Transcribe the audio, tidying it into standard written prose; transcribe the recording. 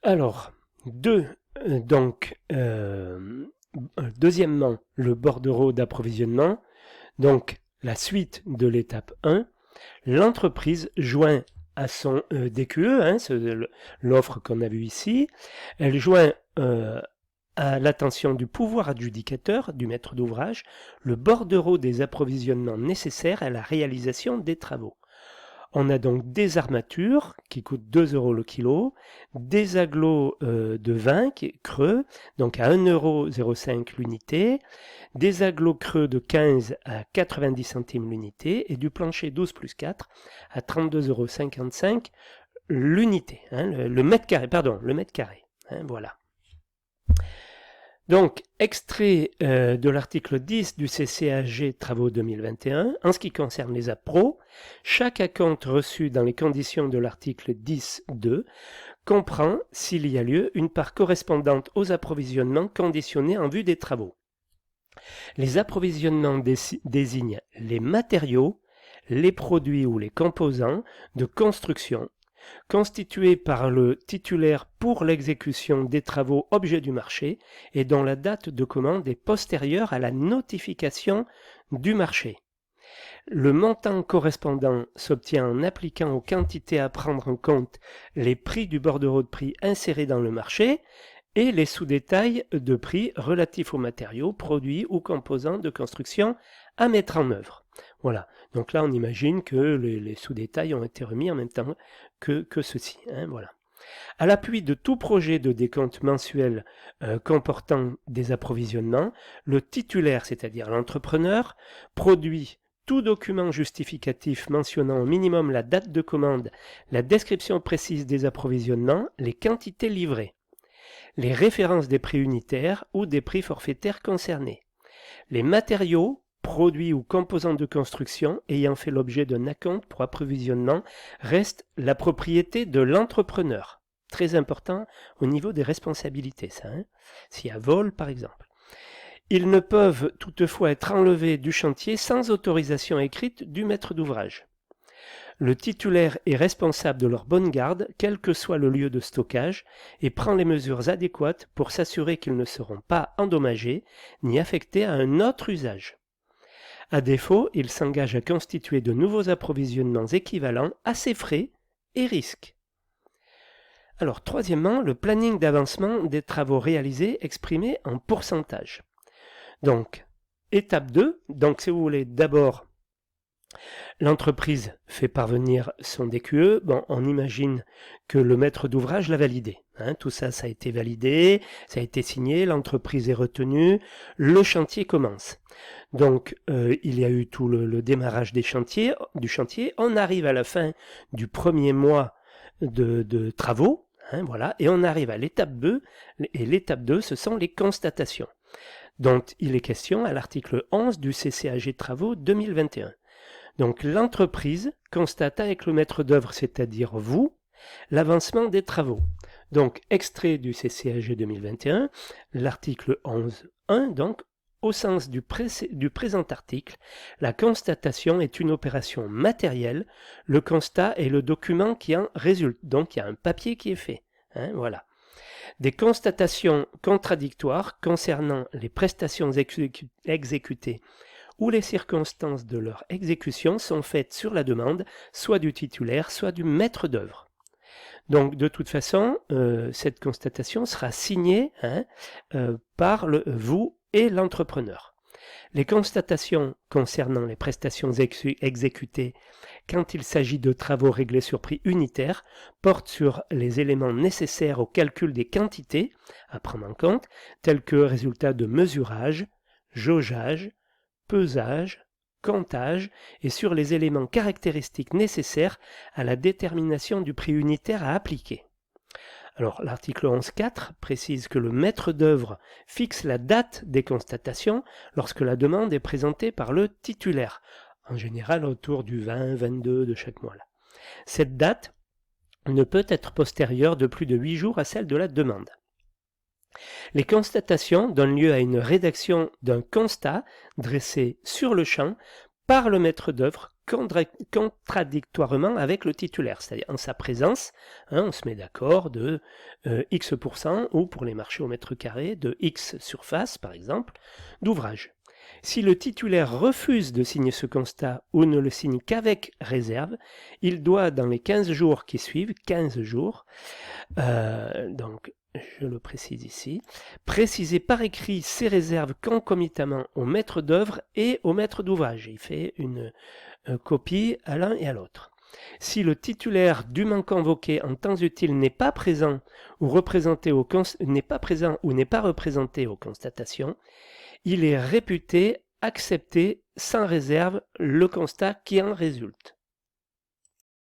Alors, deuxièmement, le bordereau d'approvisionnement. Donc, la suite de l'étape 1. L'entreprise joint à son DQE, hein, l'offre qu'on a vue ici, elle joint à l'attention du pouvoir adjudicateur, du maître d'ouvrage, le bordereau des approvisionnements nécessaires à la réalisation des travaux. On a donc des armatures qui coûtent 2 euros le kilo, des agglos de 20 creux, donc à 1,05 € l'unité, des agglos creux de 15 à 90 centimes l'unité et du plancher 12 plus 4 à 32,55 € l'unité, hein, le mètre carré, hein, voilà. Donc, extrait de l'article 10 du CCAG Travaux 2021, en ce qui concerne les appros, chaque acompte reçu dans les conditions de l'article 10.2 comprend, s'il y a lieu, une part correspondante aux approvisionnements conditionnés en vue des travaux. Les approvisionnements désignent les matériaux, les produits ou les composants de construction constitué par le titulaire pour l'exécution des travaux objets du marché et dont la date de commande est postérieure à la notification du marché. Le montant correspondant s'obtient en appliquant aux quantités à prendre en compte les prix du bordereau de prix inséré dans le marché et les sous-détails de prix relatifs aux matériaux, produits ou composants de construction à mettre en œuvre. Voilà, donc là on imagine que les sous-détails ont été remis en même temps que ceci. Hein, voilà. À l'appui de tout projet de décompte mensuel comportant des approvisionnements, le titulaire, c'est-à-dire l'entrepreneur, produit tout document justificatif mentionnant au minimum la date de commande, la description précise des approvisionnements, les quantités livrées, les références des prix unitaires ou des prix forfaitaires concernés, les matériaux, produits ou composants de construction ayant fait l'objet d'un acompte pour approvisionnement restent la propriété de l'entrepreneur. Très important au niveau des responsabilités, ça. Hein, s'il y a vol, par exemple. Ils ne peuvent toutefois être enlevés du chantier sans autorisation écrite du maître d'ouvrage. Le titulaire est responsable de leur bonne garde, quel que soit le lieu de stockage, et prend les mesures adéquates pour s'assurer qu'ils ne seront pas endommagés ni affectés à un autre usage. À défaut, il s'engage à constituer de nouveaux approvisionnements équivalents à ses frais et risques. Alors, troisièmement, le planning d'avancement des travaux réalisés exprimé en pourcentage. Donc, étape 2, donc si vous voulez, d'abord, l'entreprise fait parvenir son DQE. Bon, on imagine que le maître d'ouvrage l'a validé. Hein, tout ça, ça a été validé, ça a été signé, l'entreprise est retenue, le chantier commence. Donc, il y a eu tout le démarrage du chantier. On arrive à la fin du premier mois de travaux. Hein, voilà, et on arrive à l'étape 2. Et l'étape 2, ce sont les constatations, dont il est question à l'article 11 du CCAG Travaux 2021. Donc, l'entreprise constate avec le maître d'œuvre, c'est-à-dire vous, l'avancement des travaux. Donc, extrait du CCAG 2021, l'article 11.1, donc, au sens du présent article, la constatation est une opération matérielle, le constat est le document qui en résulte. Donc il y a un papier qui est fait. Hein, voilà. Des constatations contradictoires concernant les prestations exécutées ou les circonstances de leur exécution sont faites sur la demande, soit du titulaire, soit du maître d'œuvre. Donc de toute façon, cette constatation sera signée par vous et l'entrepreneur. Les constatations concernant les prestations exécutées quand il s'agit de travaux réglés sur prix unitaire portent sur les éléments nécessaires au calcul des quantités à prendre en compte, tels que résultats de mesurage, jaugeage, pesage, comptage et sur les éléments caractéristiques nécessaires à la détermination du prix unitaire à appliquer. Alors, l'article 11.4 précise que le maître d'œuvre fixe la date des constatations lorsque la demande est présentée par le titulaire, en général autour du 20-22 de chaque mois. Cette date ne peut être postérieure de plus de 8 jours à celle de la demande. Les constatations donnent lieu à une rédaction d'un constat dressé sur le champ par le maître d'œuvre contradictoirement avec le titulaire, c'est-à-dire en sa présence, on se met d'accord de X% ou pour les marchés au mètre carré de X surface par exemple d'ouvrage. Si le titulaire refuse de signer ce constat ou ne le signe qu'avec réserve, il doit dans les 15 jours qui suivent, 15 jours, donc je le précise ici, préciser par écrit ses réserves concomitamment au maître d'œuvre et au maître d'ouvrage. Il fait une copie à l'un et à l'autre. Si le titulaire dûment convoqué en temps utile n'est pas présent ou n'est pas présent ou n'est pas représenté aux constatations, il est réputé accepter sans réserve le constat qui en résulte.